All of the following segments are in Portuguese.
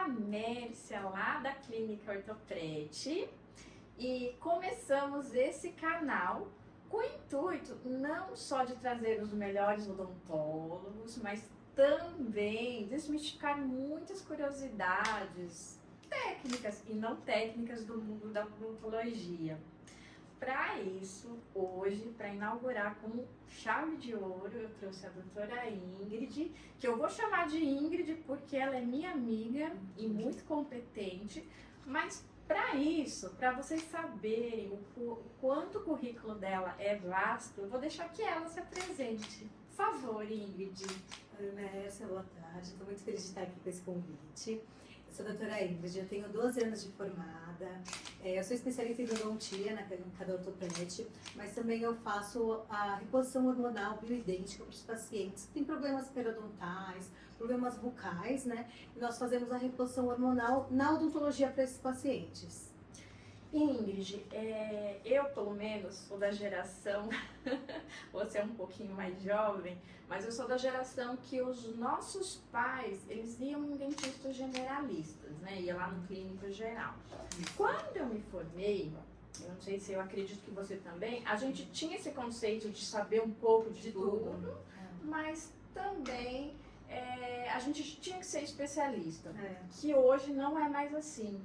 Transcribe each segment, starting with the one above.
a Mércia, lá da Clínica Ortoprete, e começamos esse canal com o intuito não só de trazer os melhores odontólogos, mas também desmistificar muitas curiosidades técnicas e não técnicas do mundo da odontologia. Para isso, hoje, para inaugurar com chave de ouro, eu trouxe a doutora Ingrid, que eu vou chamar de Ingrid porque ela é minha amiga e muito competente, mas para isso, para vocês saberem o quanto o currículo dela é vasto, eu vou deixar que ela se apresente. Por favor, Ingrid. Oi, Mércia, boa tarde. Estou muito feliz de estar aqui com esse convite. Eu sou a doutora Ingrid, eu tenho 12 anos de formada. Eu sou especialista em odontia na Clínica da Ortoprete, mas também eu faço a reposição hormonal bioidêntica para os pacientes que têm problemas periodontais, problemas bucais, né? E nós fazemos a reposição hormonal na odontologia para esses pacientes. Ingrid, eu pelo menos sou da geração, você é um pouquinho mais jovem, mas eu sou da geração que os nossos pais, eles iam em dentistas generalistas, né? Ia lá no clínico geral. Quando eu me formei, eu não sei se eu acredito que você também, a gente tinha esse conceito de saber um pouco de tudo, mas também a gente tinha que ser especialista, que hoje não é mais assim.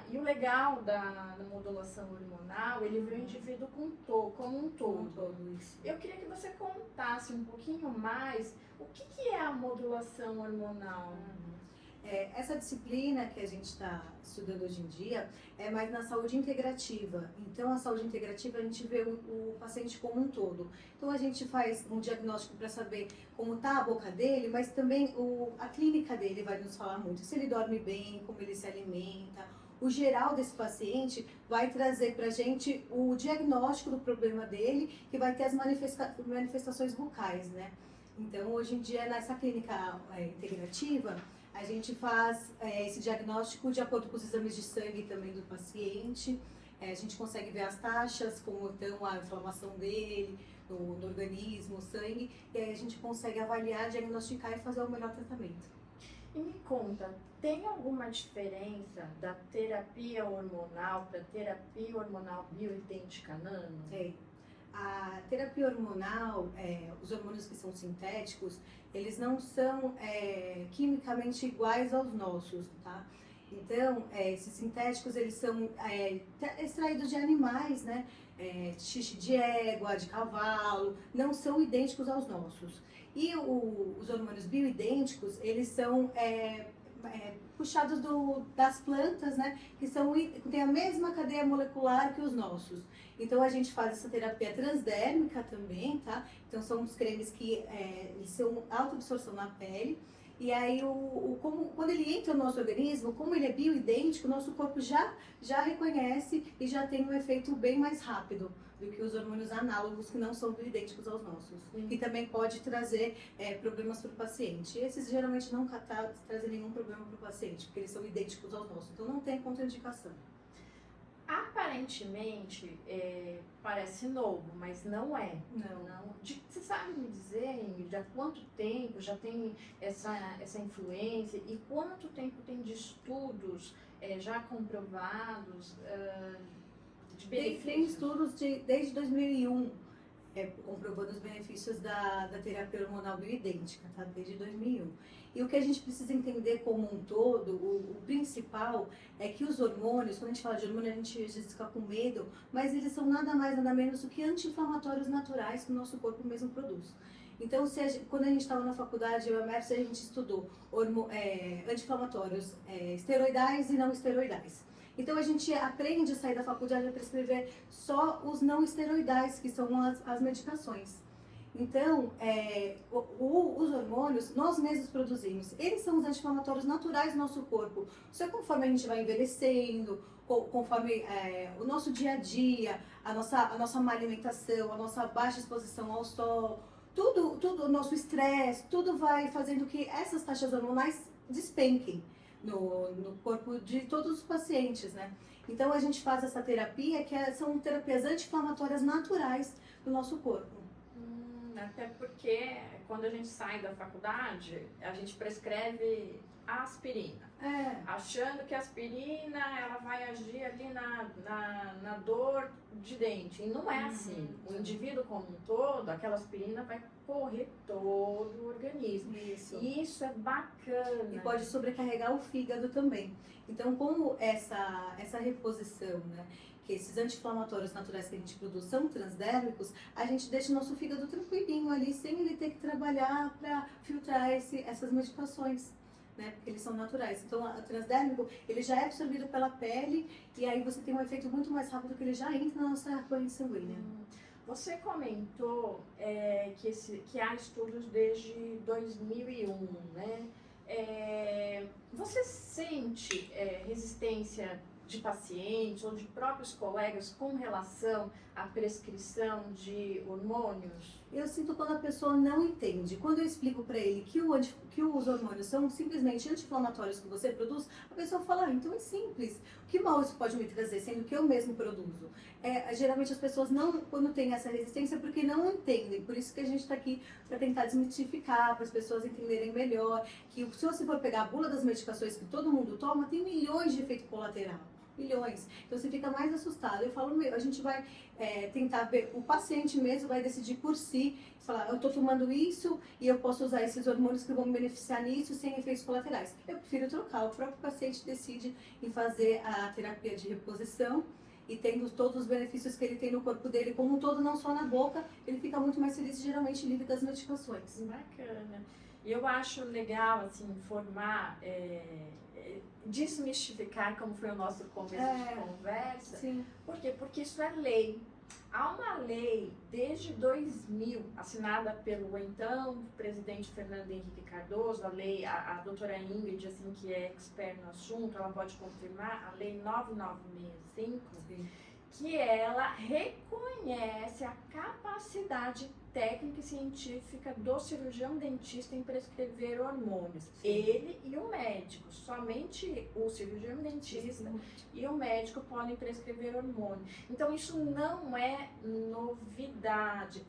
E o legal da modulação hormonal, ele vê o indivíduo como um todo. Eu queria que você contasse um pouquinho mais o que é a modulação hormonal. Essa disciplina que a gente está estudando hoje em dia é mais na saúde integrativa. Então, a saúde integrativa, a gente vê o paciente como um todo. Então, a gente faz um diagnóstico para saber como está a boca dele, mas também a clínica dele vai nos falar muito. Se ele dorme bem, como ele se alimenta. O geral desse paciente vai trazer para a gente o diagnóstico do problema dele, que vai ter as manifestações bucais, né? Então, hoje em dia, nessa clínica integrativa, a gente faz esse diagnóstico de acordo com os exames de sangue também do paciente. A gente consegue ver as taxas, como estão a inflamação dele, no organismo, o sangue. E aí a gente consegue avaliar, diagnosticar e fazer o melhor tratamento. E me conta, tem alguma diferença da terapia hormonal para terapia hormonal bioidêntica nano? Tem. A terapia hormonal, os hormônios que são sintéticos, eles não são quimicamente iguais aos nossos, tá? Então, esses sintéticos, eles são extraídos de animais, né? Xixi de égua, de cavalo, não são idênticos aos nossos. E os hormônios bioidênticos, eles são puxados das plantas, né? Que têm a mesma cadeia molecular que os nossos. Então a gente faz essa terapia transdérmica também, tá? Então são uns cremes que eles são autoabsorção na pele. E aí, quando ele entra no nosso organismo, como ele é bioidêntico, o nosso corpo já reconhece e já tem um efeito bem mais rápido do que os hormônios análogos que não são bioidênticos aos nossos. E também pode trazer problemas para o paciente. Esses geralmente não trazem nenhum problema para o paciente, porque eles são idênticos aos nossos. Então não tem contraindicação. Aparentemente, parece novo, mas não é. Não. Você sabe me dizer, Ingrid, há quanto tempo já tem essa influência e quanto tempo tem de estudos já comprovados de benefícios? Tem estudos desde 2001 comprovando os benefícios da terapia hormonal bioidêntica, tá? Desde 2001. E o que a gente precisa entender como um todo, o principal, é que os hormônios, quando a gente fala de hormônio, a gente às vezes fica com medo, mas eles são nada mais, nada menos do que anti-inflamatórios naturais que o nosso corpo mesmo produz. Então, quando a gente estava na faculdade, eu e a Mércia, a gente estudou anti-inflamatórios esteroidais e não esteroidais. Então, a gente aprende a sair da faculdade a prescrever só os não esteroidais, que são as medicações. Então, os hormônios nós mesmos produzimos. Eles são os anti-inflamatórios naturais do nosso corpo. Só conforme a gente vai envelhecendo, conforme o nosso dia a dia, a nossa má alimentação, a nossa baixa exposição ao sol, tudo o nosso estresse, tudo vai fazendo que essas taxas hormonais despenquem no corpo de todos os pacientes, né? Então a gente faz essa terapia são terapias anti-inflamatórias naturais do nosso corpo. Até porque quando a gente sai da faculdade, a gente prescreve a aspirina. Achando que a aspirina ela vai agir ali na dor de dente. E não é assim. O indivíduo como um todo, aquela aspirina vai correr todo o organismo. E isso é bacana. E pode sobrecarregar o fígado também. Então, como essa reposição, né, que esses anti-inflamatórios naturais que a gente produz são transdérmicos, a gente deixa o nosso fígado tranquilinho ali, sem ele ter que trabalhar para filtrar essas medicações, né, porque eles são naturais. Então, o transdérmico, ele já é absorvido pela pele e aí você tem um efeito muito mais rápido que ele já entra na nossa corrente sanguínea. Você comentou que há estudos desde 2001, né? Você sente resistência de pacientes ou de próprios colegas com relação à prescrição de hormônios? Eu sinto quando a pessoa não entende. Quando eu explico para ele que os hormônios são simplesmente anti-inflamatórios que você produz, a pessoa fala, então é simples. Que mal isso pode me trazer, sendo que eu mesmo produzo? Geralmente as pessoas quando têm essa resistência, é porque não entendem. Por isso que a gente está aqui para tentar desmitificar, para as pessoas entenderem melhor, que se você for pegar a bula das medicações que todo mundo toma, tem milhões de efeito colateral. Milhões. Então você fica mais assustado. Eu falo, a gente vai tentar ver, o paciente mesmo vai decidir por si, falar, eu estou tomando isso e eu posso usar esses hormônios que vão me beneficiar nisso sem efeitos colaterais. Eu prefiro trocar. O próprio paciente decide em fazer a terapia de reposição e tendo todos os benefícios que ele tem no corpo dele como um todo, não só na boca, ele fica muito mais feliz e geralmente livre das medicações. Bacana. E eu acho legal, assim, informar, desmistificar, como foi o nosso começo de conversa. Sim. Por quê? Porque isso é lei. Há uma lei desde 2000, assinada pelo então presidente Fernando Henrique Cardoso, a doutora Ingrid, assim, que é expert no assunto, ela pode confirmar, a lei 9965, Sim. que ela reconhece a capacidade técnica e científica do cirurgião dentista em prescrever hormônios. Sim. Ele e o médico, somente o cirurgião dentista e o médico podem prescrever hormônio. Então isso não é novidade.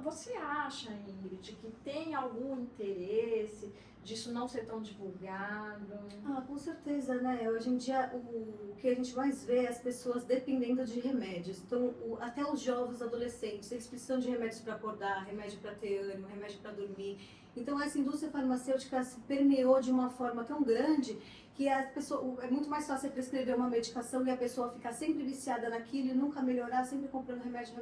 Você acha, Ingrid, que tem algum interesse disso não ser tão divulgado? Com certeza, né? Hoje em dia, o que a gente mais vê é as pessoas dependendo de remédios. Então, até os jovens adolescentes, eles precisam de remédios para acordar, remédio para ter ânimo, remédio para dormir. Então, essa indústria farmacêutica se permeou de uma forma tão grande que a pessoa, é muito mais fácil prescrever uma medicação e a pessoa ficar sempre viciada naquilo e nunca melhorar, sempre comprando remédio,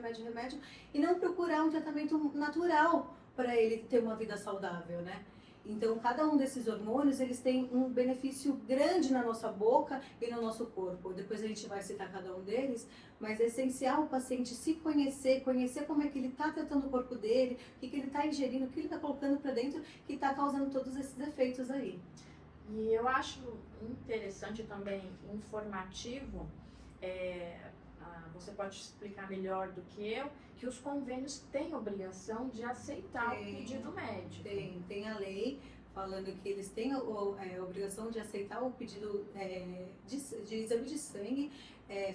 e não procurar um tratamento natural para ele ter uma vida saudável, né? Então, cada um desses hormônios, eles têm um benefício grande na nossa boca e no nosso corpo. Depois a gente vai citar cada um deles, mas é essencial o paciente se conhecer como é que ele está tratando o corpo dele, o que ele está ingerindo, o que ele está colocando para dentro, que está causando todos esses efeitos aí. E eu acho interessante também, informativo, você pode explicar melhor do que eu, que os convênios têm obrigação de aceitar o pedido médico. Tem a lei falando que eles têm a obrigação de aceitar o pedido de exame de sangue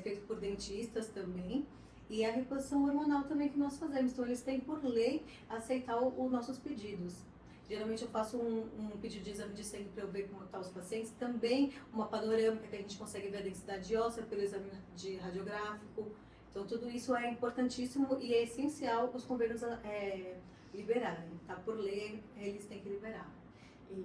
feito por dentistas também, e a reposição hormonal também que nós fazemos. Então eles têm por lei aceitar os nossos pedidos. Geralmente eu faço um pedido de exame de sangue para eu ver como estão os pacientes. Também uma panorâmica que a gente consegue ver a densidade óssea pelo exame de radiográfico. Então tudo isso é importantíssimo e é essencial os convênios liberarem. Tá? Por lei eles têm que liberar. E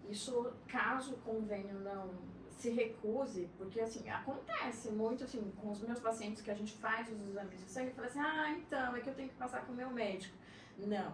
isso, caso o convênio não se recuse, porque assim, acontece muito assim, com os meus pacientes que a gente faz os exames de sangue e fala assim, então, é que eu tenho que passar com o meu médico. Não,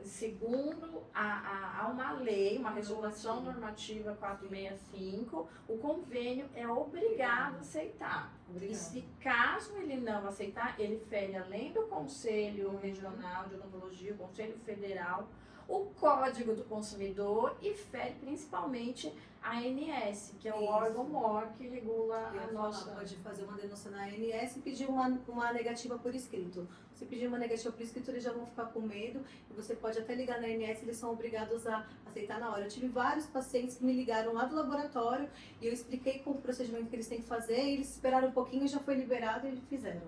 segundo há uma lei, uma resolução normativa 465, o convênio é obrigado a aceitar. E se caso ele não aceitar, ele fere além do Conselho Regional de Odontologia, o Conselho Federal, o Código do Consumidor e fere principalmente a ANS, que é o órgão maior que regula a nossa... Pode fazer uma denúncia na ANS e pedir uma negativa por escrito. Se pedir uma negativa por escrito, eles já vão ficar com medo e você pode até ligar na ANS, eles são obrigados a aceitar na hora. Eu tive vários pacientes que me ligaram lá do laboratório e eu expliquei qual o procedimento que eles têm que fazer, e eles esperaram um pouquinho e já foi liberado e fizeram.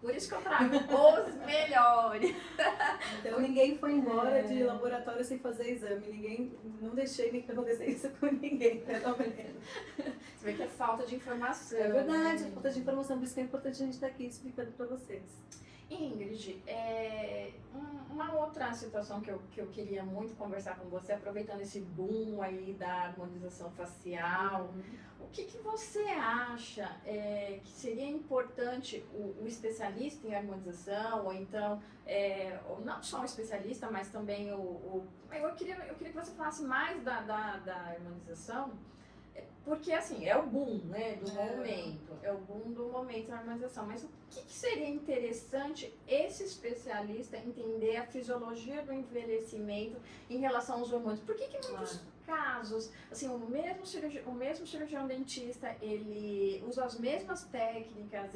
Por isso que eu trago os melhores. Então ninguém foi embora de laboratório sem fazer exame. Ninguém, não deixei nem que aconteça isso com ninguém, pelo menos. Você vê que é falta de informação. É verdade, falta de informação, por isso que é importante a gente estar aqui explicando para vocês. Ingrid, uma outra situação que eu queria muito conversar com você, aproveitando esse boom aí da harmonização facial, o que você acha que seria importante o especialista em harmonização, ou então, não só o especialista, mas também eu queria que você falasse mais da harmonização, porque, assim, é o boom, né, do momento, é o boom do momento da harmonização, mas o que seria interessante esse especialista entender a fisiologia do envelhecimento em relação aos hormônios? Por que em muitos casos, assim, o mesmo cirurgião dentista, ele usa as mesmas técnicas,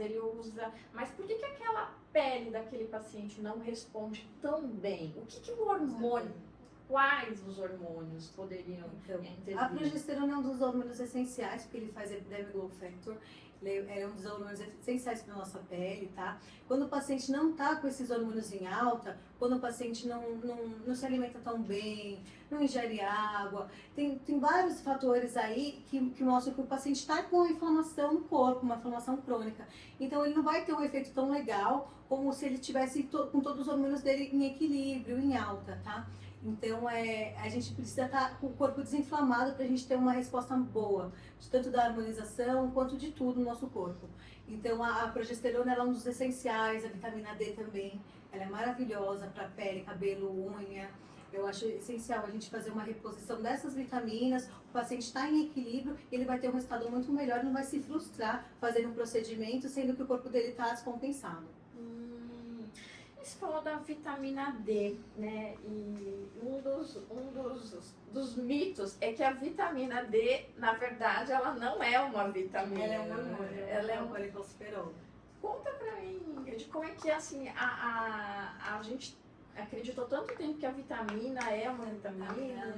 mas por que aquela pele daquele paciente não responde tão bem? O que o hormônio... Quais os hormônios poderiam intervir? A progesterona é um dos hormônios essenciais, porque ele faz Epidermal Growth Factor. Ele é um dos hormônios essenciais para a nossa pele, tá? Quando o paciente não está com esses hormônios em alta, quando o paciente não se alimenta tão bem, não ingere água, tem vários fatores aí que mostram que o paciente está com uma inflamação no corpo, uma inflamação crônica. Então ele não vai ter um efeito tão legal como se ele tivesse com todos os hormônios dele em equilíbrio, em alta, tá? Então, a gente precisa estar com o corpo desinflamado para a gente ter uma resposta boa, tanto da harmonização quanto de tudo no nosso corpo. Então, a progesterona ela é um dos essenciais, a vitamina D também, ela é maravilhosa para pele, cabelo, unha. Eu acho essencial a gente fazer uma reposição dessas vitaminas, o paciente está em equilíbrio, ele vai ter um resultado muito melhor, não vai se frustrar fazendo um procedimento, sendo que o corpo dele está descompensado. Você falou da vitamina D, né? E um dos mitos é que a vitamina D, na verdade, ela não é uma vitamina. Ela é um hormônio, ela é um colesterol. Conta pra mim, Ingrid, como é que assim, a gente acreditou tanto tempo que a vitamina é uma vitamina,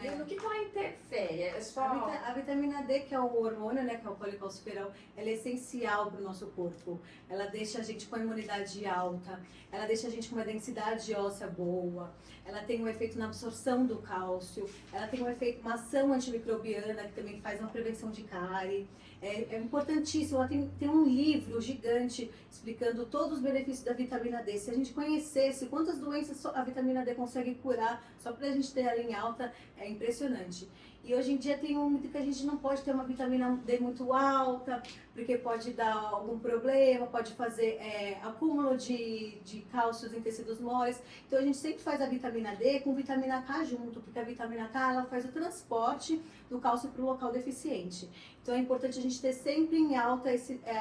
e no que ela interfere? É só... A vitamina D, que é o hormônio, né, que é o colesterol, ela é essencial para o nosso corpo. Ela deixa a gente com a imunidade alta, ela deixa a gente com uma densidade óssea boa, ela tem um efeito na absorção do cálcio, ela tem uma ação antimicrobiana que também faz uma prevenção de cárie. É importantíssimo, ela tem um livro gigante explicando todos os benefícios da vitamina D. Se a gente conhecesse quantas doenças a vitamina D consegue curar, só para a gente ter ela em alta, é impressionante. E hoje em dia tem muito que a gente não pode ter uma vitamina D muito alta, porque pode dar algum problema, pode fazer acúmulo de cálcios em tecidos moles. Então a gente sempre faz a vitamina D com vitamina K junto, porque a vitamina K ela faz o transporte do cálcio para o local deficiente. Então é importante a gente ter sempre em alta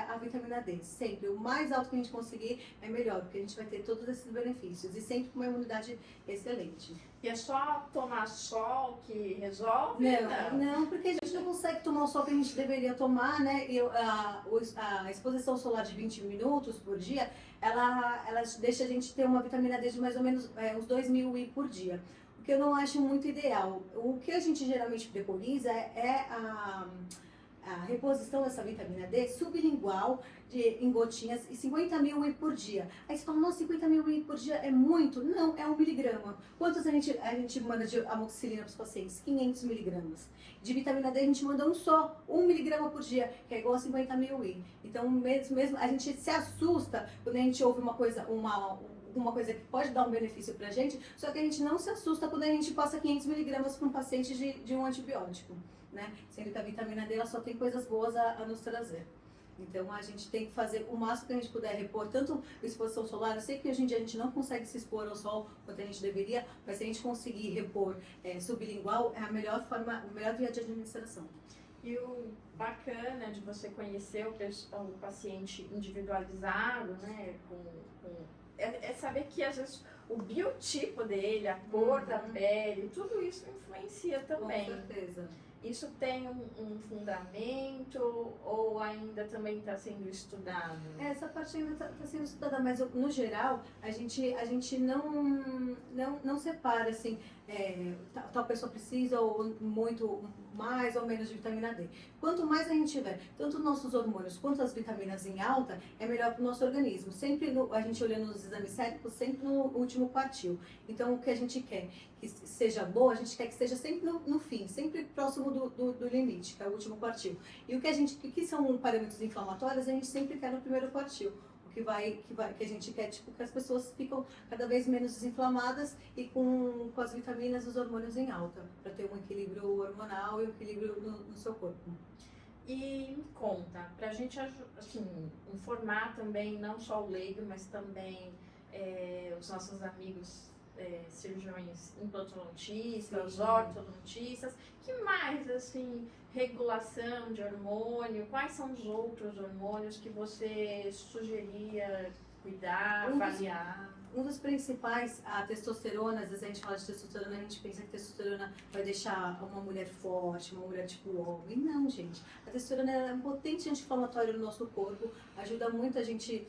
a vitamina D, sempre. O mais alto que a gente conseguir é melhor, porque a gente vai ter todos esses benefícios e sempre com uma imunidade excelente. E é só tomar sol que resolve? Não, porque a gente não consegue tomar o sol que a gente deveria tomar, né? E a exposição solar de 20 minutos por dia, ela deixa a gente ter uma vitamina D de mais ou menos uns 2.000 IU por dia. O que eu não acho muito ideal. O que a gente geralmente preconiza é a reposição dessa vitamina D sublingual em gotinhas e 50.000 IU por dia. Aí você fala, nossa, 50.000 IU por dia é muito? Não, é 1 miligrama. Quantos a gente manda de amoxicilina para os pacientes? 500 miligramas. De vitamina D a gente manda só 1 miligrama por dia, que é igual a 50.000 IU. Então, mesmo a gente se assusta quando a gente ouve uma coisa que pode dar um benefício pra gente, só que a gente não se assusta quando a gente passa 500 miligramas para um paciente de um antibiótico, né? Sendo que a vitamina D ela só tem coisas boas a nos trazer. Então a gente tem que fazer o máximo que a gente puder repor, tanto a exposição solar. Eu sei que hoje em dia a gente não consegue se expor ao sol quanto a gente deveria, mas se a gente conseguir repor sublingual, é a melhor via de administração. E o bacana de você conhecer o paciente individualizado, né, é saber que às vezes o biotipo dele, a cor da pele, tudo isso influencia também. Com certeza. Isso tem um fundamento ou ainda também está sendo estudado? Essa parte ainda está sendo estudada, mas no geral a gente não separa assim, tal pessoa precisa ou muito mais ou menos de vitamina D. Quanto mais a gente tiver, tanto os nossos hormônios quanto as vitaminas em alta, é melhor para o nosso organismo. Sempre a gente olhando nos exames séricos, sempre no último quartil. Então o que a gente quer que seja boa, a gente quer que esteja sempre no fim, sempre próximo do limite, que é o último quartil. E que são parâmetros inflamatórios, a gente sempre quer no primeiro quartil. Que a gente quer, tipo, que as pessoas ficam cada vez menos desinflamadas e com as vitaminas e os hormônios em alta, para ter um equilíbrio hormonal e um equilíbrio no seu corpo. E me conta, para a gente assim, informar também, não só o leigo, mas também os nossos amigos cirurgiões implantodontistas, ortodontistas, que mais, assim, regulação de hormônio, quais são os outros hormônios que você sugeria cuidar, avaliar? Um dos principais, a testosterona, às vezes a gente fala de testosterona, a gente pensa que testosterona vai deixar uma mulher forte, uma mulher tipo homem. Não, gente. A testosterona é um potente anti-inflamatório no nosso corpo, ajuda muito a gente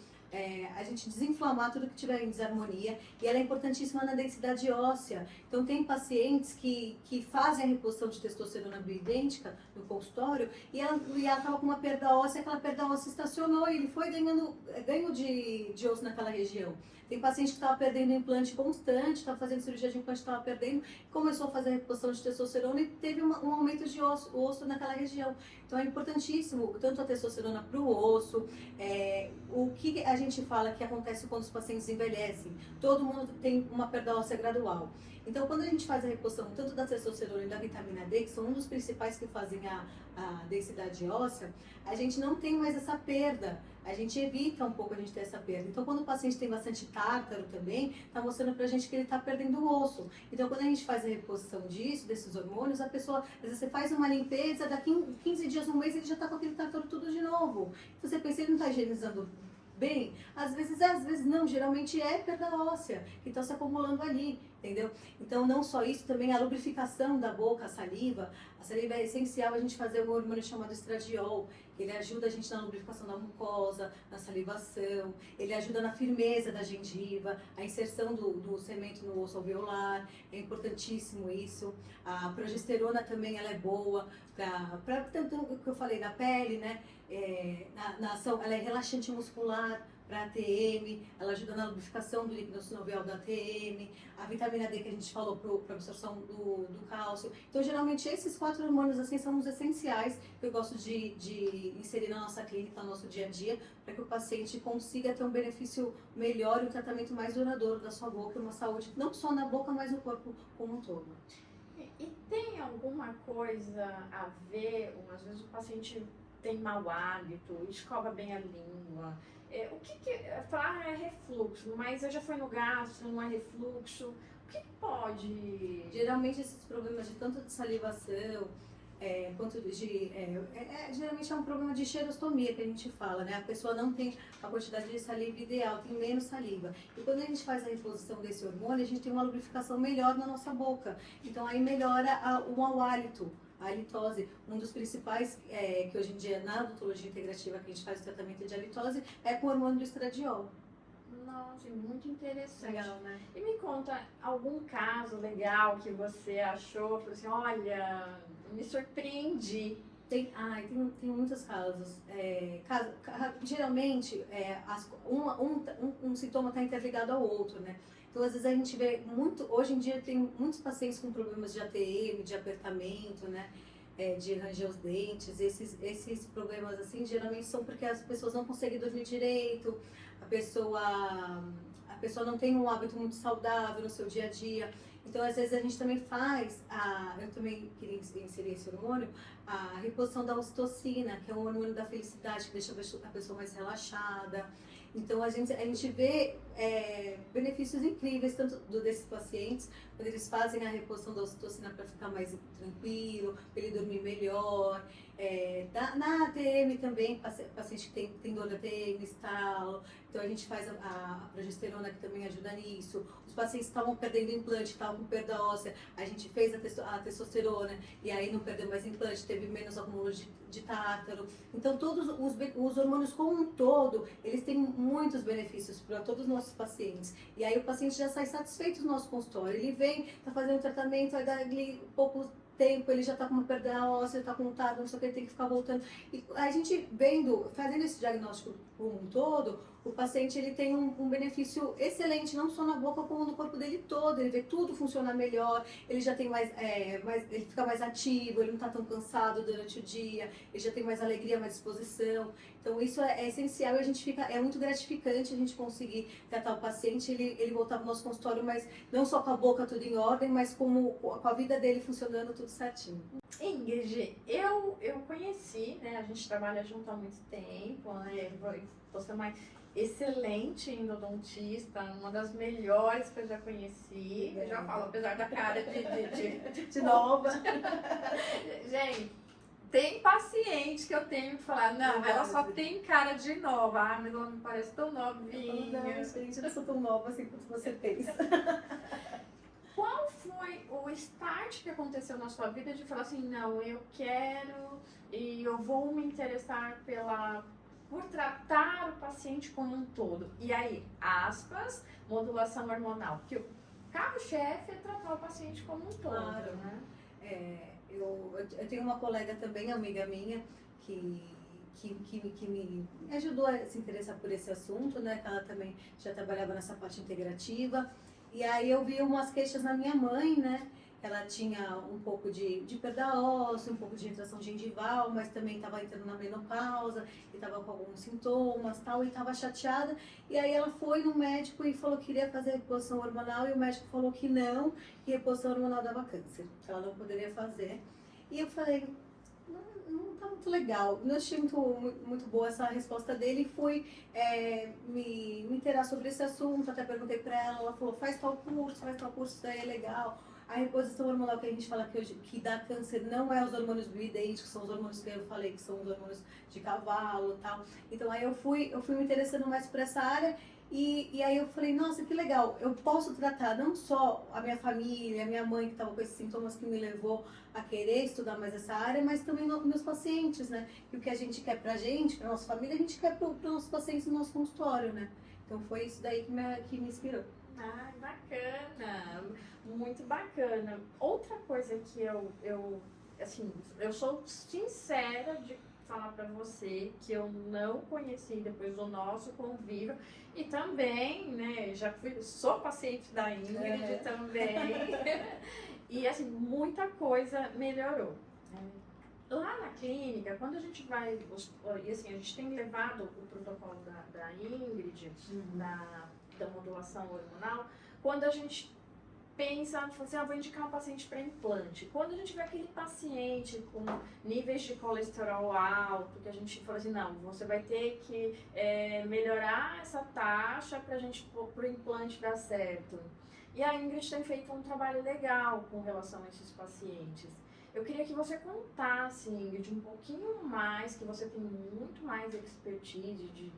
desinflamar tudo que tiver em desarmonia, e ela é importantíssima na densidade óssea. Então tem pacientes que fazem a reposição de testosterona bioidêntica no consultório e ela estava com uma perda óssea, aquela perda óssea estacionou e ele foi ganho de osso naquela região. Tem paciente que estava perdendo implante constante, estava fazendo cirurgia de implante, estava perdendo, começou a fazer a reposição de testosterona e teve um aumento de osso naquela região. Então é importantíssimo, tanto a testosterona para o osso, o que a gente fala que acontece quando os pacientes envelhecem. Todo mundo tem uma perda óssea gradual. Então, quando a gente faz a reposição tanto da testosterona e da vitamina D, que são um dos principais que fazem a densidade óssea, a gente não tem mais essa perda. A gente evita um pouco a gente ter essa perda. Então, quando o paciente tem bastante tártaro também, está mostrando pra gente que ele está perdendo o osso. Então, quando a gente faz a reposição desses hormônios, a pessoa, às vezes você faz uma limpeza, daqui 15 dias, um mês, ele já está com aquele tártaro tudo de novo. Você pensa, ele não está higienizando bem? Às vezes não, geralmente é perda óssea que está se acumulando ali, entendeu? Então, não só isso, também a lubrificação da boca, a saliva é essencial a gente fazer um hormônio chamado estradiol, que ele ajuda a gente na lubrificação da mucosa, na salivação, ele ajuda na firmeza da gengiva, a inserção do cemento no osso alveolar, é importantíssimo isso. A progesterona também ela é boa, para tanto o que eu falei da pele, né? Na ação, ela é relaxante muscular para a ATM, ela ajuda na lubrificação do líquido sinovial da ATM, a vitamina D que a gente falou para absorção do cálcio. Então, geralmente, esses 4 hormônios assim são os essenciais que eu gosto de inserir na nossa clínica, no nosso dia a dia, para que o paciente consiga ter um benefício melhor e um tratamento mais duradouro da sua boca, uma saúde não só na boca, mas no corpo como um todo. E tem alguma coisa a ver, às vezes o paciente tem mau hálito, escova bem a língua. O que falar é refluxo, mas eu já fui no gastro, não é refluxo. O que pode? Geralmente esses problemas de tanto de salivação, quanto geralmente é um problema de xerostomia que a gente fala, né? A pessoa não tem a quantidade de saliva ideal, tem menos saliva. E quando a gente faz a reposição desse hormônio, a gente tem uma lubrificação melhor na nossa boca. Então aí melhora o mau hálito. A halitose, um dos principais que hoje em dia na odontologia integrativa que a gente faz o tratamento de halitose é com o hormônio do estradiol. Nossa, muito interessante. Legal, né? E me conta algum caso legal que você achou, falou assim, olha, me surpreendi. Tem muitos casos. Geralmente, um sintoma está interligado ao outro, né? Então, às vezes a gente vê hoje em dia tem muitos pacientes com problemas de ATM, de apertamento, né? De ranger os dentes. Esses problemas, assim, geralmente são porque as pessoas não conseguem dormir direito, a pessoa não tem um hábito muito saudável no seu dia a dia. Então, às vezes a gente também faz, eu também queria inserir esse hormônio, a reposição da ocitocina, que é um hormônio da felicidade, que deixa a pessoa mais relaxada. Então, a gente vê benefícios incríveis, tanto desses pacientes, quando eles fazem a reposição da ocitocina para ficar mais tranquilo, para ele dormir melhor. Na ATM também, paciente que tem dor da ATM, estalo, então a gente faz a progesterona que também ajuda nisso. Os pacientes estavam perdendo implante, estavam com perda óssea, a gente fez a testosterona e aí não perdeu mais implante, teve menos acúmulo de tártaro. Então todos os hormônios como um todo, eles têm muitos benefícios para todos os nossos pacientes. E aí o paciente já sai satisfeito do nosso consultório, ele vem, está fazendo um tratamento, aí dá ali pouco tempo, ele já está com uma perda óssea, está com um tártaro, não sei o que, ele tem que ficar voltando. E a gente fazendo esse diagnóstico como um todo, o paciente ele tem um benefício excelente, não só na boca, como no corpo dele todo. Ele vê tudo funcionar melhor, ele já tem ele fica mais ativo, ele não está tão cansado durante o dia, ele já tem mais alegria, mais disposição. Então isso é essencial e é muito gratificante a gente conseguir tratar o paciente, ele voltar para o nosso consultório, mas não só com a boca tudo em ordem, mas com a vida dele funcionando tudo certinho. Ingrid, eu conheci, né, a gente trabalha junto há muito tempo, né, você é uma excelente endodontista, uma das melhores que eu já conheci, eu já falo, apesar da cara de nova. Gente, tem paciente que eu tenho que falar, não, ela só tem cara de nova, mas ela me parece tão novinha. Não, gente, eu não sou tão nova assim quanto você pensa. Qual foi o start que aconteceu na sua vida de falar assim, não, eu quero e eu vou me interessar por tratar o paciente como um todo? E aí, aspas, modulação hormonal, porque o carro-chefe é tratar o paciente como um todo, claro, né? Eu tenho uma colega também, amiga minha, que me ajudou a se interessar por esse assunto, né? Que ela também já trabalhava nessa parte integrativa. E aí eu vi umas queixas na minha mãe, né? Ela tinha um pouco de perda óssea, um pouco de retração gengival, mas também estava entrando na menopausa e estava com alguns sintomas tal, e estava chateada. E aí ela foi no médico e falou que queria fazer reposição hormonal e o médico falou que não, que reposição hormonal dava câncer, que ela não poderia fazer. E eu falei, não tá muito legal. Não achei muito boa essa resposta dele e fui me inteirar sobre esse assunto, até perguntei para ela falou, faz tal curso, isso daí é legal. A reposição hormonal que a gente fala que dá câncer não é os hormônios bioidênticos, são os hormônios que eu falei, que são os hormônios de cavalo e tal. Então aí eu fui me interessando mais por essa área e aí eu falei, nossa, que legal, eu posso tratar não só a minha família, a minha mãe que estava com esses sintomas que me levou a querer estudar mais essa área, mas também meus pacientes, né? E o que a gente quer pra gente, pra nossa família, a gente quer para os nossos pacientes no nosso consultório, né? Então foi isso daí que me inspirou. Ai, bacana, muito bacana. Outra coisa que eu sou sincera de falar pra você que eu não conheci depois do nosso convívio e também, né, sou paciente da Ingrid também e assim, muita coisa melhorou. Lá na clínica, quando a gente vai, e assim, a gente tem levado o protocolo da Ingrid, da modulação hormonal, quando a gente pensa, fala assim, vou indicar um paciente para implante. Quando a gente vê aquele paciente com níveis de colesterol alto, que a gente fala assim, não, você vai ter que melhorar essa taxa para o implante dar certo. E a Ingrid tem feito um trabalho legal com relação a esses pacientes. Eu queria que você contasse, Ingrid, um pouquinho mais, que você tem muito mais expertise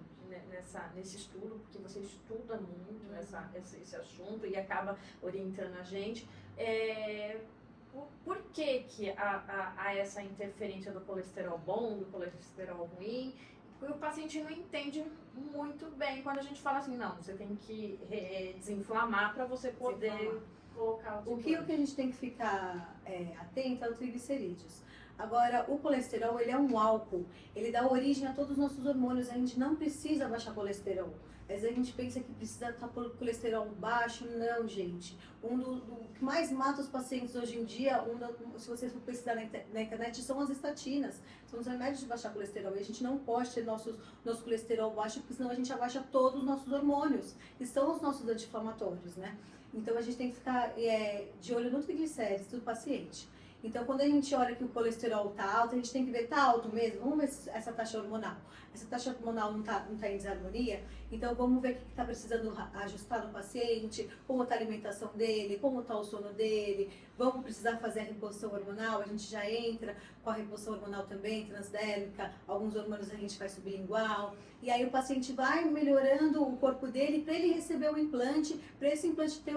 nesse estudo, porque você estuda muito esse assunto e acaba orientando a gente. Por que há essa interferência do colesterol bom, do colesterol ruim? O paciente não entende muito bem quando a gente fala assim, não, você tem que desinflamar para você poder colocar o que a gente tem que ficar atento é o triglicerídeos. Agora, o colesterol, ele é um álcool, ele dá origem a todos os nossos hormônios, a gente não precisa baixar colesterol. Às vezes a gente pensa que precisa estar com colesterol baixo, não, gente. Do que mais mata os pacientes hoje em dia, se vocês for pesquisar na internet, são as estatinas, são os remédios de baixar colesterol. E a gente não pode ter nosso colesterol baixo, porque senão a gente abaixa todos os nossos hormônios, que são os nossos anti-inflamatórios, né? Então a gente tem que ficar de olho no triglicérides do paciente. Então, quando a gente olha que o colesterol está alto, a gente tem que ver, está alto mesmo? Vamos ver essa taxa hormonal. Essa taxa hormonal não tá em desarmonia, então vamos ver o que está precisando ajustar no paciente, como está a alimentação dele, como está o sono dele, vamos precisar fazer a reposição hormonal, a gente já entra com a reposição hormonal também, transdérmica, alguns hormônios a gente faz sublingual, e aí o paciente vai melhorando o corpo dele para ele receber o implante, para esse implante ter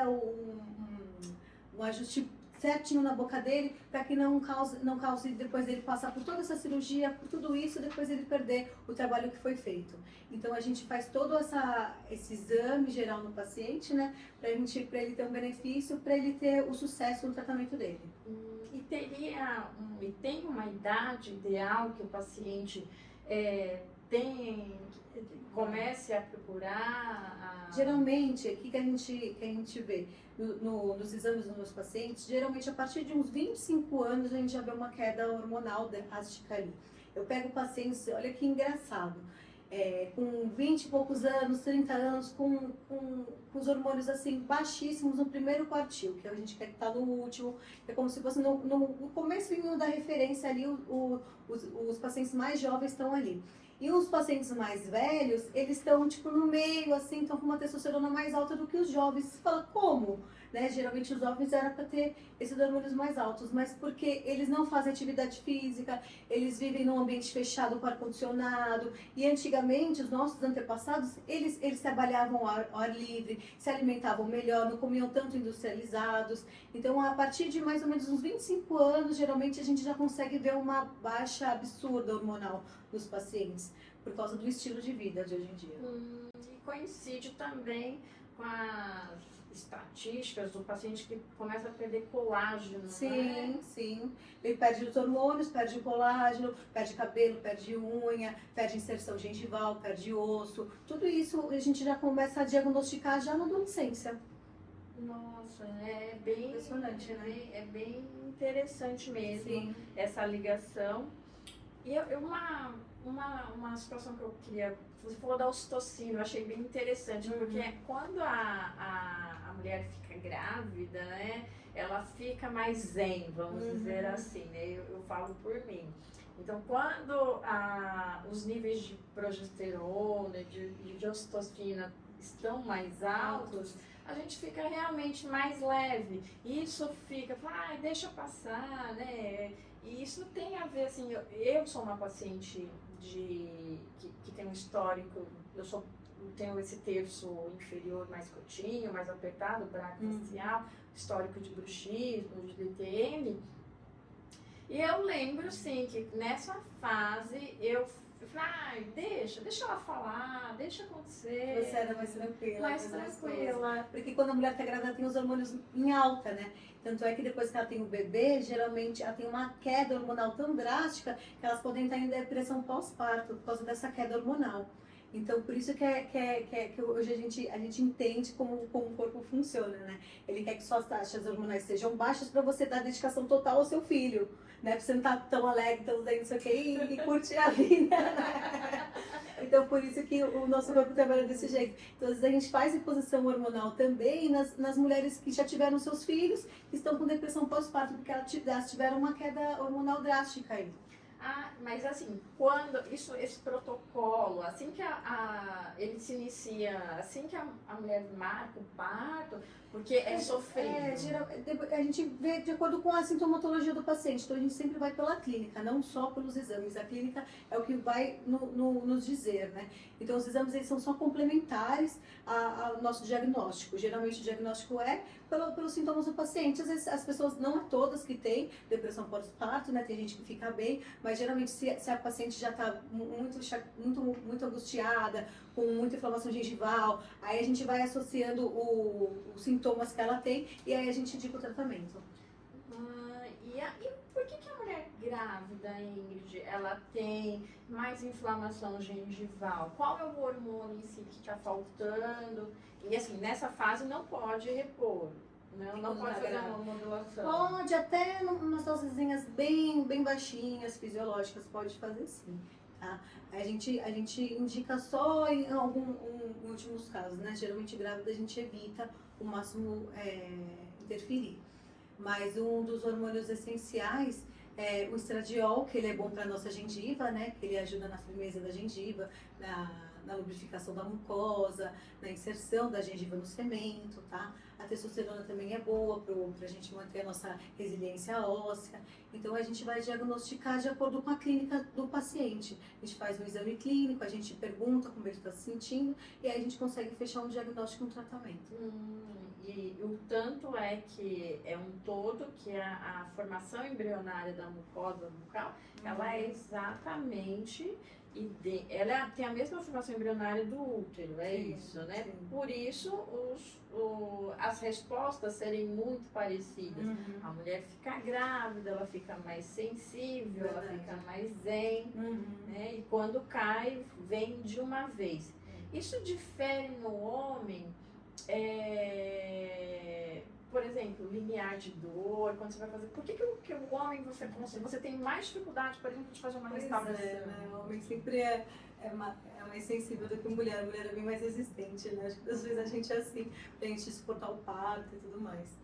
um ajuste certinho na boca dele, para que não cause depois dele passar por toda essa cirurgia, por tudo isso, depois ele perder o trabalho que foi feito. Então a gente faz todo esse exame geral no paciente, né, para ele ter um benefício, para ele ter o sucesso no tratamento dele. E tem uma idade ideal que o paciente comece a procurar? Geralmente, o que a gente vê nos exames dos meus pacientes, geralmente a partir de uns 25 anos a gente já vê uma queda hormonal drástica ali. Eu pego pacientes, olha que engraçado, com 20 e poucos anos, 30 anos, com os hormônios assim baixíssimos no primeiro quartil, que a gente quer que tá no último, é como se fosse no começo da referência ali, os pacientes mais jovens estão ali. E os pacientes mais velhos, eles estão tipo no meio, assim, estão com uma testosterona mais alta do que os jovens. Você fala, como? Né? Geralmente os jovens era para ter esses hormônios mais altos, mas porque eles não fazem atividade física, eles vivem num ambiente fechado com ar-condicionado. E antigamente, os nossos antepassados, eles trabalhavam ao ar livre, se alimentavam melhor, não comiam tanto industrializados. Então, a partir de mais ou menos uns 25 anos, geralmente a gente já consegue ver uma baixa absurda hormonal nos pacientes, por causa do estilo de vida de hoje em dia. E coincide também com as estatísticas do paciente que começa a perder colágeno, sim, sim. Ele perde os hormônios, perde o colágeno, perde cabelo, perde unha, perde inserção gengival, perde osso. Tudo isso a gente já começa a diagnosticar já na adolescência. Nossa, é bem impressionante, né? É bem interessante mesmo, sim, essa ligação. E uma situação que eu queria... Você falou da ocitocina, eu achei bem interessante, porque quando a mulher fica grávida, né, ela fica mais zen, vamos dizer assim, né, eu falo por mim. Então, quando os níveis de progesterona, de ocitocina estão mais altos, a gente fica realmente mais leve. Isso fica, deixa passar, né? E isso tem a ver, assim, eu sou uma paciente que tem um histórico, tenho esse terço inferior mais curtinho, mais apertado, braquifacial, histórico de bruxismo, de DTM. E eu lembro, sim, que nessa fase eu falei, deixa ela falar, deixa acontecer. Você era mais tranquila. Mais tranquila. Porque quando a mulher está grávida, ela tem os hormônios em alta, né? Tanto é que depois que ela tem o bebê, geralmente ela tem uma queda hormonal tão drástica que elas podem estar em depressão pós-parto por causa dessa queda hormonal. Então, por isso que hoje a gente entende como o corpo funciona, né? Ele quer que suas taxas hormonais sejam baixas para você dar dedicação total ao seu filho, né? Pra você não estar tão alegre, tão não sei o quê, e curtir a vida. Então, por isso que o nosso corpo trabalha desse jeito. Então, às vezes a gente faz reposição hormonal também nas mulheres que já tiveram seus filhos, que estão com depressão pós-parto, porque elas tiveram uma queda hormonal drástica aí. Mas assim, quando esse protocolo, assim que ele se inicia, assim que a mulher marca o parto, porque é sofrido. A gente vê de acordo com a sintomatologia do paciente, então a gente sempre vai pela clínica, não só pelos exames. A clínica é o que vai nos dizer, né? Então os exames eles são só complementares ao nosso diagnóstico. Geralmente o diagnóstico é pelos sintomas do paciente. Às vezes as pessoas, não é todas que têm depressão pós-parto, né? Tem gente que fica bem, mas geralmente se a paciente já está muito angustiada, com muita inflamação gengival, aí a gente vai associando os sintomas que ela tem e aí a gente indica o tratamento. E por que a mulher grávida, Ingrid, ela tem mais inflamação gengival? Qual é o hormônio em si que está faltando? E assim, nessa fase não pode repor, não pode fazer uma modulação. Pode, até umas dosezinhas bem baixinhas, fisiológicas, pode fazer sim. Tá? A gente indica só em últimos casos, né? Geralmente grávida a gente evita o máximo interferir. mas um dos hormônios essenciais é o estradiol, que ele é bom para nossa gengiva, né? Que ele ajuda na firmeza da gengiva, na lubrificação da mucosa, na inserção da gengiva no cemento, tá? A testosterona também é boa para a gente manter a nossa resiliência óssea. Então a gente vai diagnosticar de acordo com a clínica do paciente. A gente faz um exame clínico, a gente pergunta como ele está se sentindo e aí a gente consegue fechar um diagnóstico e um tratamento. E o tanto é que é um todo que a formação embrionária da mucosa bucal, ela é exatamente ela tem a mesma formação embrionária do útero, é Sim, isso, né? sim. Por isso as respostas serem muito parecidas. A mulher fica grávida, ela fica mais sensível, ela fica mais zen, né? E quando cai, vem de uma vez. Isso difere no homem, por exemplo, limiar de dor, quando você vai fazer. Por que o homem você tem mais dificuldade, por exemplo, de fazer uma restauração? Né? O homem sempre é mais sensível do que a mulher é bem mais resistente, né? Acho que às vezes a gente é assim, pra gente suportar o parto e tudo mais.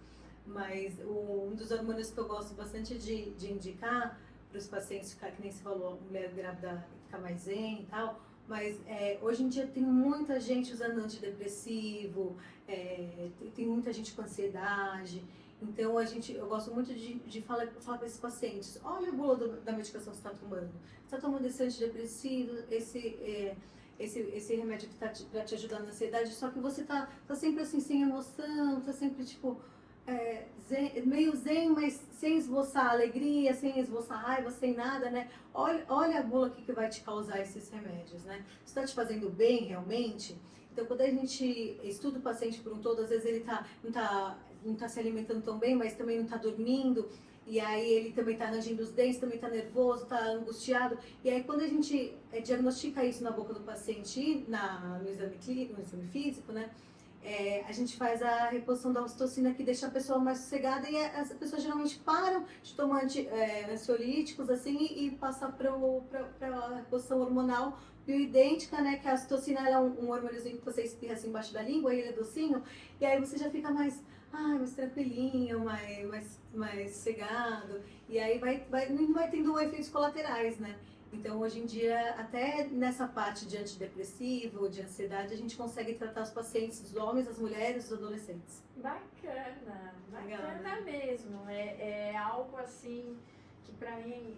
Mas um dos hormônios que eu gosto bastante de indicar para os pacientes ficar, que nem você falou, mulher grávida ficar mais zen e tal, mas hoje em dia tem muita gente usando antidepressivo, tem muita gente com ansiedade. Então eu gosto muito de falar para esses pacientes: olha a bula da medicação que você está tomando. Você está tomando esse antidepressivo, esse remédio que está te ajudando na ansiedade, só que você tá sempre assim, sem emoção, tá sempre tipo meio zen, mas sem esboçar alegria, sem esboçar raiva, sem nada, né? Olha a bula aqui que vai te causar esses remédios, né? Está te fazendo bem realmente? Então, quando a gente estuda o paciente por um todo, às vezes ele não tá se alimentando tão bem, mas também não está dormindo, e aí ele também está rangindo os dentes, também está nervoso, está angustiado, e aí quando a gente diagnostica isso na boca do paciente, no exame clínico, no exame físico, né? A gente faz a reposição da ocitocina que deixa a pessoa mais sossegada, e as pessoas geralmente param de tomar ansiolíticos assim e passam para a reposição hormonal bioidêntica, né? Que a ocitocina ela é um hormôniozinho que você espirra assim embaixo da língua, ele é docinho, e aí você já fica mais tranquilinho, mais sossegado, e aí não vai tendo efeitos colaterais, né? Então, hoje em dia, até nessa parte de antidepressivo, de ansiedade, a gente consegue tratar os pacientes, os homens, as mulheres, os adolescentes. Bacana Legal, mesmo. É algo assim que para mim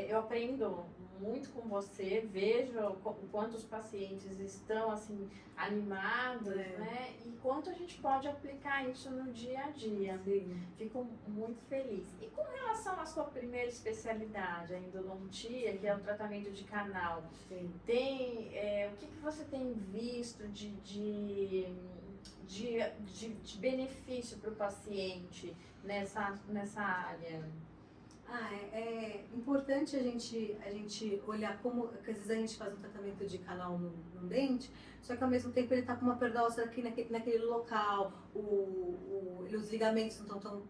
eu aprendo muito com você, vejo o quanto os pacientes estão assim animados, né? E quanto a gente pode aplicar isso no dia a dia. Sim. Fico muito feliz. E com relação à sua primeira especialidade, a endodontia, que é o tratamento de canal, Sim. o que você tem visto de benefício para o paciente nessa área? É importante a gente olhar como, porque às vezes a gente faz um tratamento de canal no dente, só que ao mesmo tempo ele está com uma perda óssea aqui naquele local, os ligamentos não estão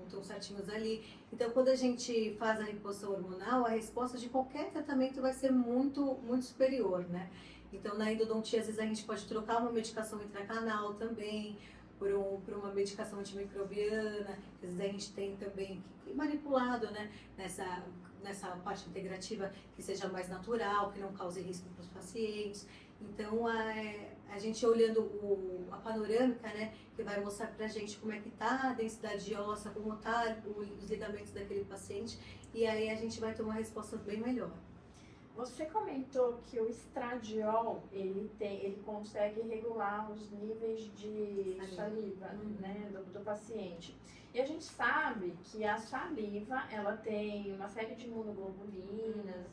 tão certinhos ali. Então, quando a gente faz a reposição hormonal, a resposta de qualquer tratamento vai ser muito, muito superior, né? Então, na endodontia, às vezes a gente pode trocar uma medicação intracanal também, por uma medicação antimicrobiana, às vezes a gente tem também manipulado, né, nessa parte integrativa que seja mais natural, que não cause risco para os pacientes. Então, a gente olhando a panorâmica, né, que vai mostrar para a gente como é que está a densidade óssea, como está os ligamentos daquele paciente, e aí a gente vai ter uma resposta bem melhor. Você comentou que o estradiol, ele consegue regular os níveis de saliva, né, do paciente. E a gente sabe que a saliva, ela tem uma série de imunoglobulinas,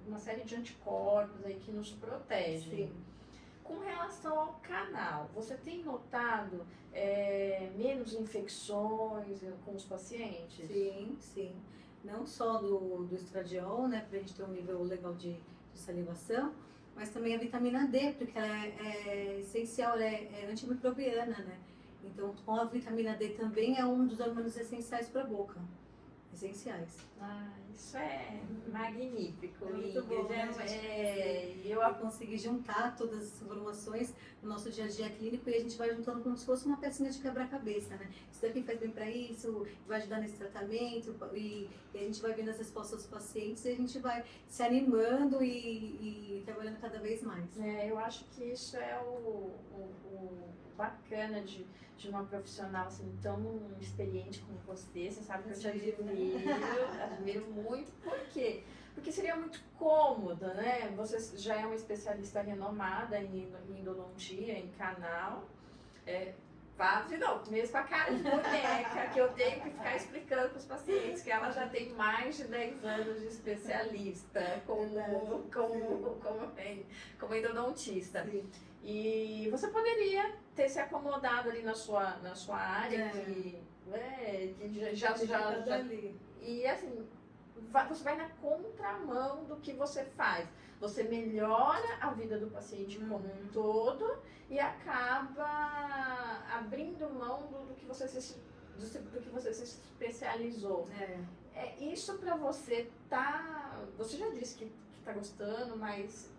uma série de anticorpos aí que nos protegem. Sim. Com relação ao canal, você tem notado menos infecções com os pacientes? Sim, sim. Não só do estradiol, né, para a gente ter um nível legal de salivação, mas também a vitamina D, porque ela é essencial, ela é antimicrobiana, né? Então, com a vitamina D também é um dos hormônios essenciais para a boca. essenciais. Isso é magnífico. É muito bom, né? Eu consegui juntar todas as informações no nosso dia a dia clínico e a gente vai juntando como se fosse uma pecinha de quebra-cabeça, né? Isso daqui faz bem para isso, vai ajudar nesse tratamento e a gente vai vendo as respostas dos pacientes e a gente vai se animando e trabalhando cada vez mais. Eu acho que isso é o bacana de uma profissional assim, tão experiente como você sabe que eu te admiro muito. Por quê? Porque seria muito cômodo, né? Você já é uma especialista renomada em endodontia, em canal. Faz de novo, mesmo com a cara de boneca, que eu tenho que ficar explicando para os pacientes que ela já tem mais de 10 anos de especialista como endodontista. Sim. E você poderia ter se acomodado ali na sua área, que já e assim, você vai na contramão do que você faz. Você melhora a vida do paciente como um todo e acaba abrindo mão do que você se especializou. Isso para você você já disse que tá gostando, mas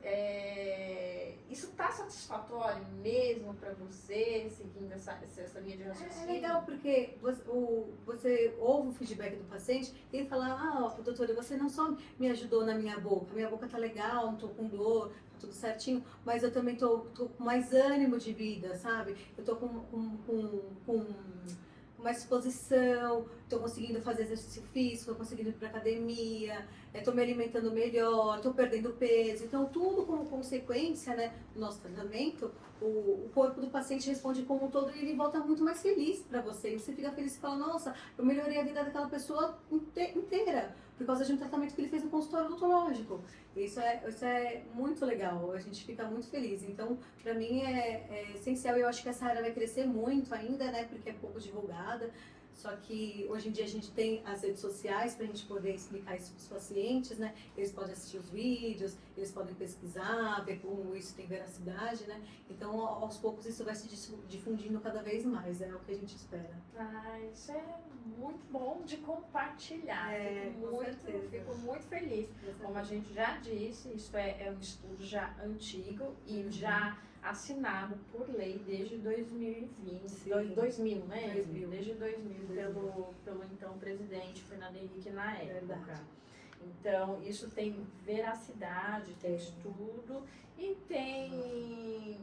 isso tá satisfatório mesmo para você, seguindo essa linha de raciocínio? É legal porque você ouve o feedback do paciente e ele fala, doutora, você não só me ajudou na minha boca tá legal, não tô com dor, tá tudo certinho, mas eu também tô com mais ânimo de vida, sabe? Eu tô com mais disposição, estou conseguindo fazer exercício físico, estou conseguindo ir para academia, estou me alimentando melhor, estou perdendo peso. Então, tudo como consequência, né, do nosso tratamento, o corpo do paciente responde como um todo e ele volta muito mais feliz para você. E você fica feliz e fala, nossa, eu melhorei a vida daquela pessoa inteira por causa de um tratamento que ele fez no consultório odontológico. Isso é muito legal, a gente fica muito feliz. Então, para mim é essencial e eu acho que essa área vai crescer muito ainda, né, porque é pouco divulgada. Só que hoje em dia a gente tem as redes sociais para a gente poder explicar isso para os pacientes, né? Eles podem assistir os vídeos, eles podem pesquisar, ver como isso tem veracidade, né? Então, aos poucos isso vai se difundindo cada vez mais, é o que a gente espera. Isso é muito bom de compartilhar. Fico muito feliz. Como a gente já disse, isso é um estudo já antigo e já assinado por lei desde 2020, 2000, né? 2000. Desde 2000, pelo então presidente Fernando Henrique na época. Verdade. Então, isso tem veracidade, tem estudo e tem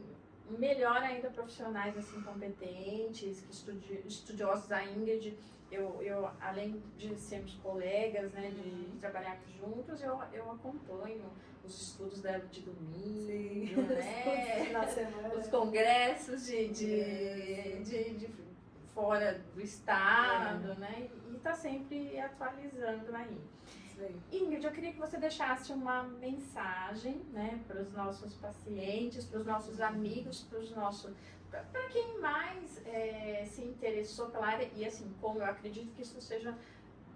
melhor ainda profissionais assim competentes, estudiosos. A Ingrid, eu além de sermos colegas, né, de trabalharmos juntos, eu acompanho os estudos dela de domingo, né? Os congressos de fora do estado, né? E está sempre atualizando aí. Ingrid, eu queria que você deixasse uma mensagem, né, para os nossos pacientes, para os nossos amigos, para quem mais se interessou pela área, e assim, como eu acredito que isso seja,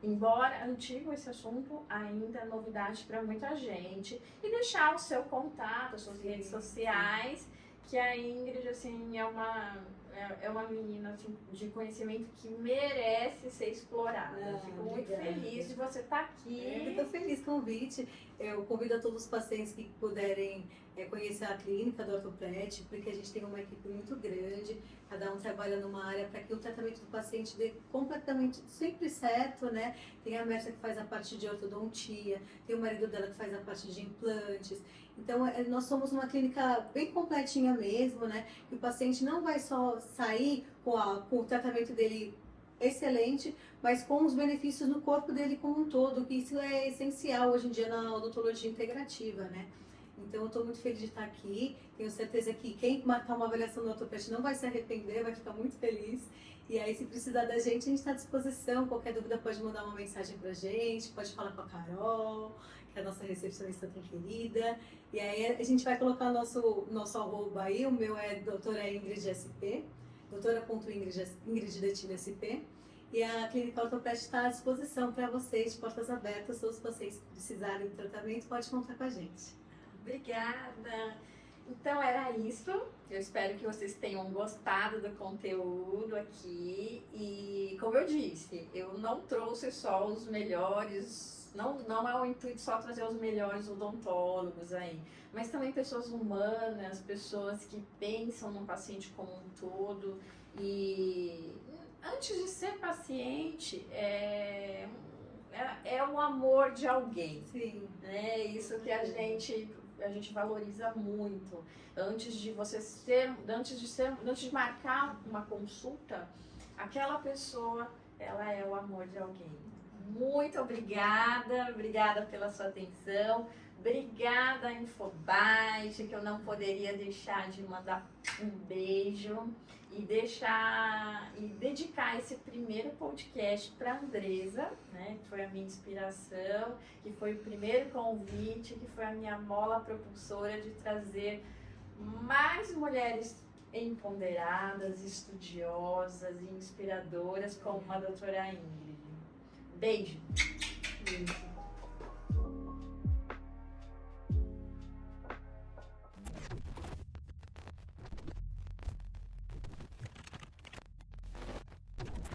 embora antigo esse assunto, ainda é novidade para muita gente, e deixar o seu contato, as suas redes sociais, que a Ingrid, assim, é uma menina assim, de conhecimento que merece ser explorada. Fico muito feliz de você estar aqui. Eu estou feliz com o convite. Eu convido a todos os pacientes que puderem conhecer a clínica do Ortopet, porque a gente tem uma equipe muito grande, cada um trabalha numa área para que o tratamento do paciente dê completamente sempre certo, né? Tem a Mércia que faz a parte de ortodontia, tem o marido dela que faz a parte de implantes. Então, nós somos uma clínica bem completinha mesmo, né? Que o paciente não vai só sair com o tratamento dele excelente, mas com os benefícios no corpo dele como um todo, que isso é essencial hoje em dia na odontologia integrativa, né? Então, eu estou muito feliz de estar aqui. Tenho certeza que quem marcar uma avaliação no Ortopet não vai se arrepender, vai ficar muito feliz. E aí, se precisar da gente, a gente está à disposição. Qualquer dúvida pode mandar uma mensagem pra gente, pode falar com a Carol, que é a nossa recepcionista tão querida. E aí, a gente vai colocar nosso arroba aí. O meu é doutora Ingrid SP, doutora.ingrid_SP. E a Clínica Ortopet está à disposição para vocês, de portas abertas. Todos os pacientes que precisarem de tratamento, pode contar com a gente. Obrigada! Então era isso. Eu espero que vocês tenham gostado do conteúdo aqui. E como como eu disse, eu não trouxe só os melhores, não é o intuito só trazer os melhores odontólogos aí, mas também pessoas humanas, pessoas que pensam no paciente como um todo. E antes de ser paciente, é o amor de alguém. Sim. Né? Isso que a gente valoriza muito. Antes de marcar uma consulta, aquela pessoa, ela é o amor de alguém. Muito obrigada pela sua atenção. Obrigada, Infobite, que eu não poderia deixar de mandar um beijo e dedicar esse primeiro podcast para Andresa, né, que foi a minha inspiração, que foi o primeiro convite, que foi a minha mola propulsora de trazer mais mulheres empoderadas, estudiosas e inspiradoras como a doutora Ingrid. Beijo! Sim.